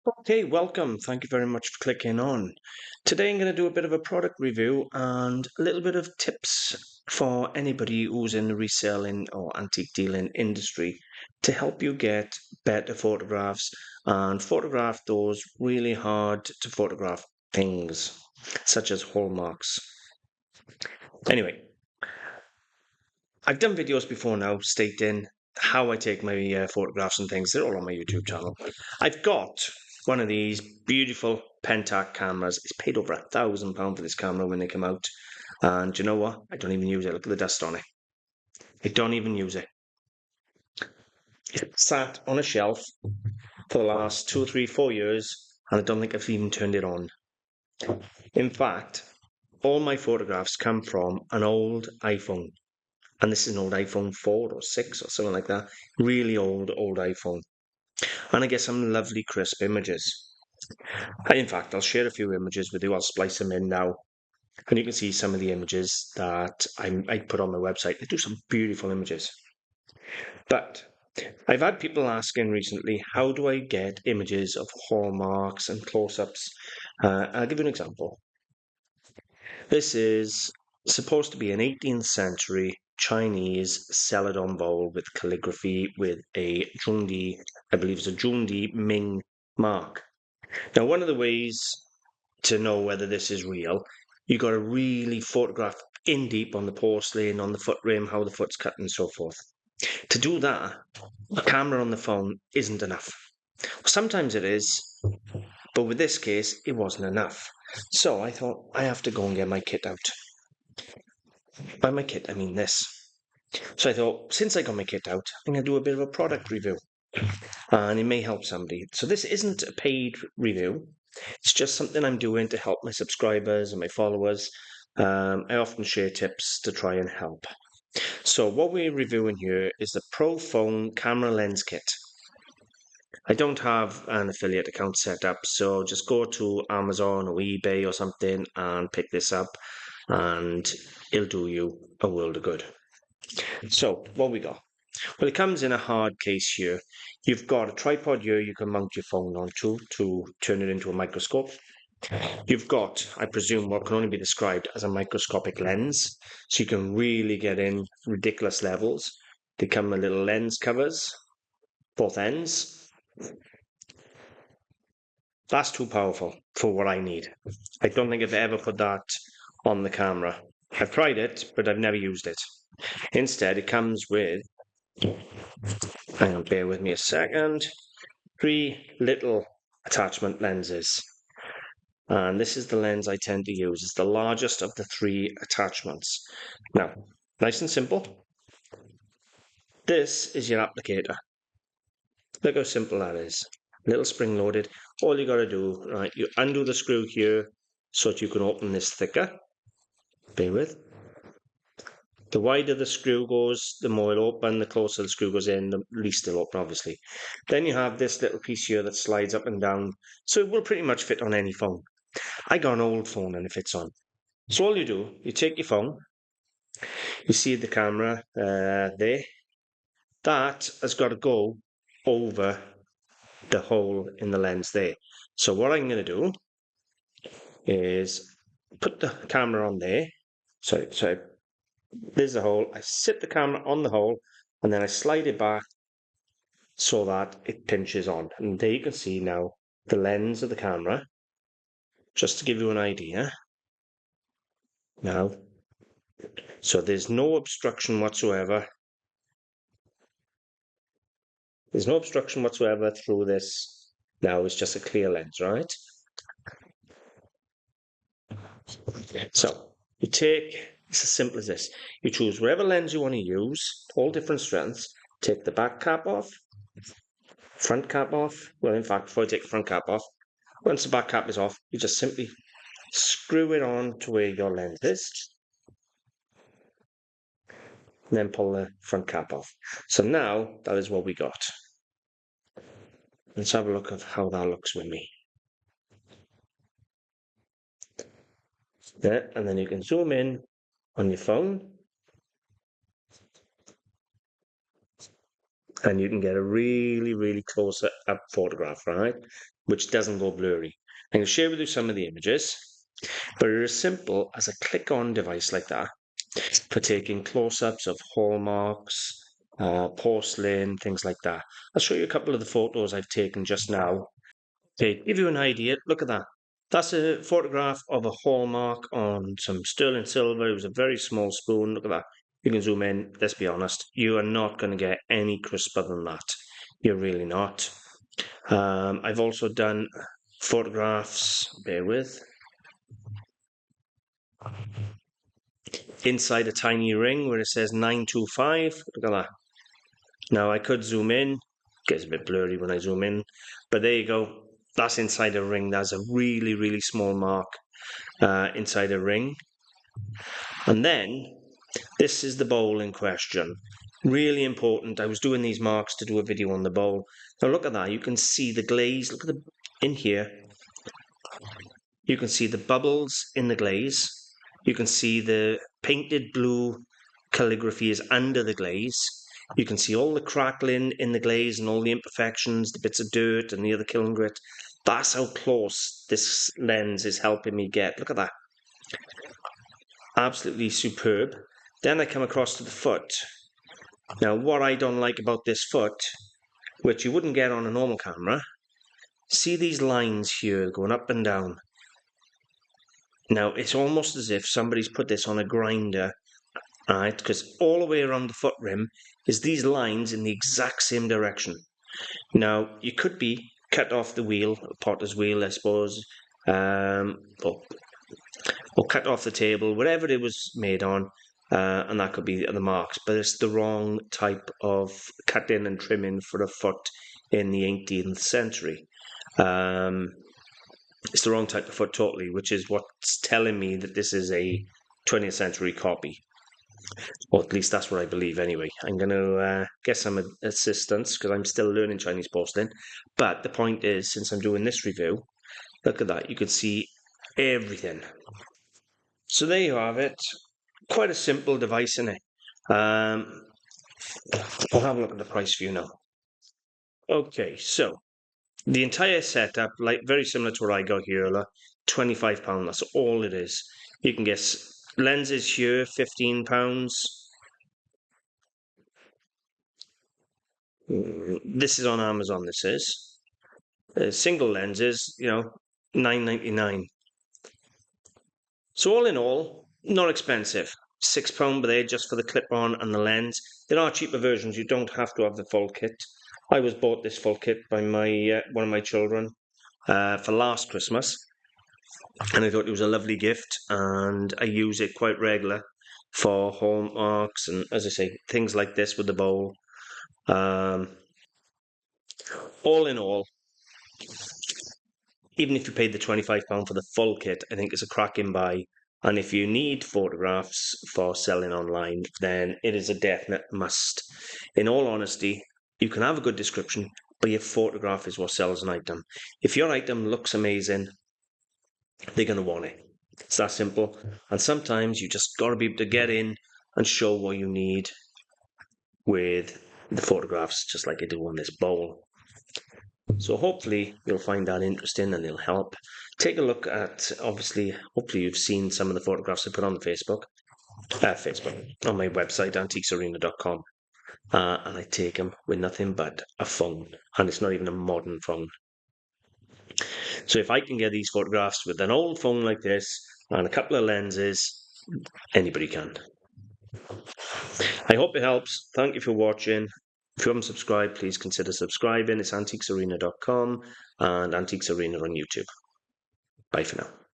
Okay, welcome. Thank you very much for clicking on. Today I'm going to do a bit of a product review and a little bit of tips for anybody who's in the reselling or antique dealing industry to help you get better photographs and photograph those really hard to photograph things, such as hallmarks. Anyway, I've done videos before now stating how I take my photographs and things. They're all on my YouTube channel. I've got one of these beautiful Pentax cameras. It's paid over £1,000 for this camera when they come out. And do you know what? I don't even use it. Look at the dust on it. I don't even use it. It's sat on a shelf for the last 2, 3, 4 years, and I don't think I've even turned it on. In fact, all my photographs come from an old iPhone. And this is an old iPhone 4 or 6 or something like that. Really old iPhone. And I get some lovely crisp images. In fact, I'll share a few images with you. I'll splice them in now. And you can see some of the images that I put on my website. They do some beautiful images. But I've had people asking recently, how do I get images of hallmarks and close-ups? I'll give you an example. This is supposed to be an 18th century Chinese celadon bowl with calligraphy with a Zhongdi, I believe it's a Zhongdi Ming mark. Now, one of the ways to know whether this is real, you got to really photograph in deep on the porcelain, on the foot rim, how the foot's cut, and so forth. To do that, a camera on the phone isn't enough. Sometimes it is, but with this case, it wasn't enough. So I thought I have to go and get my kit out. By my kit, I mean this. So I thought, since I got my kit out, I'm going to do a bit of a product review. And it may help somebody. So this isn't a paid review. It's just something I'm doing to help my subscribers and my followers. I often share tips to try and help. So what we're reviewing here is the Pro Phone Camera Lens Kit. I don't have an affiliate account set up, so just go to Amazon or eBay or something and pick this up, and it'll do you a world of good. So what we got? Well, it comes in a hard case here. You've got a tripod here you can mount your phone onto to turn it into a microscope. You've got, I presume, what can only be described as a microscopic lens, so you can really get in ridiculous levels. They come with little lens covers, both ends. That's too powerful for what I need. I don't think I've ever put that on the camera. I've tried it, but I've never used it. Instead, it comes with, hang on, bear with me a second, 3 little attachment lenses. And this is the lens I tend to use. It's the largest of the 3 attachments. Now, nice and simple. This is your applicator. Look how simple that is. Little spring loaded. All you got to do, right, you undo the screw here so that you can open this thicker. Bear with. The wider the screw goes, the more it'll open. The closer the screw goes in, the least it'll open, obviously. Then you have this little piece here that slides up and down. So it will pretty much fit on any phone. I got an old phone and it fits on. So all you do, you take your phone, you see the camera there. That has got to go over the hole in the lens there. So what I'm going to do is put the camera on there. So there's the hole. I sit the camera on the hole and then I slide it back so that it pinches on. And there you can see now the lens of the camera. Just to give you an idea. Now, so there's no obstruction whatsoever. There's no obstruction whatsoever through this. Now it's just a clear lens, right? So you take, it's as simple as this. You choose whatever lens you want to use, all different strengths. Take the back cap off, front cap off. Well, in fact, before I take the front cap off, once the back cap is off, you just simply screw it on to where your lens is. And then pull the front cap off. So now that is what we got. Let's have a look at how that looks with me. Yeah, and then you can zoom in on your phone. and you can get a really, really close up photograph, right? Which doesn't go blurry. I'm going to share with you some of the images, but it's as simple as a click-on device like that for taking close-ups of hallmarks, porcelain, things like that. I'll show you a couple of the photos I've taken just now. Okay, give you an idea, look at that. That's a photograph of a hallmark on some sterling silver. It was a very small spoon. Look at that. You can zoom in. Let's be honest. You are not going to get any crisper than that. You're really not. I've also done photographs, bear with, inside a tiny ring where it says 925. Look at that. Now I could zoom in. Gets a bit blurry when I zoom in. But there you go. That's inside a ring. That's a really, really small mark inside a ring. And then this is the bowl in question. Really important. I was doing these marks to do a video on the bowl. Now look at that. You can see the glaze. Look at the in here. You can see the bubbles in the glaze. You can see the painted blue calligraphy is under the glaze. You can see all the crackling in the glaze and all the imperfections, the bits of dirt and the other kiln grit. That's how close this lens is helping me get. Look at that. Absolutely superb. Then I come across to the foot. Now, what I don't like about this foot, which you wouldn't get on a normal camera, see these lines here going up and down. Now, it's almost as if somebody's put this on a grinder, right? Because all the way around the foot rim is these lines in the exact same direction. Now, you could be cut off the wheel, potter's wheel, I suppose, or cut off the table, whatever it was made on, and that could be the marks. But it's the wrong type of cutting and trimming for a foot in the 18th century. It's the wrong type of foot totally, which is what's telling me that this is a 20th century copy. Or at least that's what I believe anyway. I'm going to get some assistance because I'm still learning Chinese porcelain. But the point is, since I'm doing this review, look at that. You can see everything. So there you have it. Quite a simple device, isn't it? We'll have a look at the price for you now. Okay, so the entire setup, like very similar to what I got here, £25. That's all it is. You can get lenses here, £15. This is on Amazon. This is single lenses, £9.99. So all in all, not expensive. £6 per day just for the clip-on and the lens. There are cheaper versions. You don't have to have the full kit. I was bought this full kit by my one of my children for last Christmas, and I thought it was a lovely gift, and I use it quite regular for hallmarks and, as I say, things like this with the bowl. All in all, even if you paid the £25 for the full kit, I think it's a cracking buy. And if you need photographs for selling online, then it is a definite must. In all honesty, you can have a good description, but your photograph is what sells an item. If your item looks amazing, they're going to want it. It's that simple. And sometimes you just got to be able to get in and show what you need with the photographs, just like I do on this bowl. So hopefully you'll find that interesting and it'll help. Take a look at, hopefully you've seen some of the photographs I put on the Facebook, on my website, antiquesarena.com. And I take them with nothing but a phone, and it's not even a modern phone. So if I can get these photographs with an old phone like this and a couple of lenses, anybody can. I hope it helps. Thank you for watching. If you haven't subscribed, please consider subscribing. It's antiquesarena.com and Antiques Arena on YouTube. Bye for now.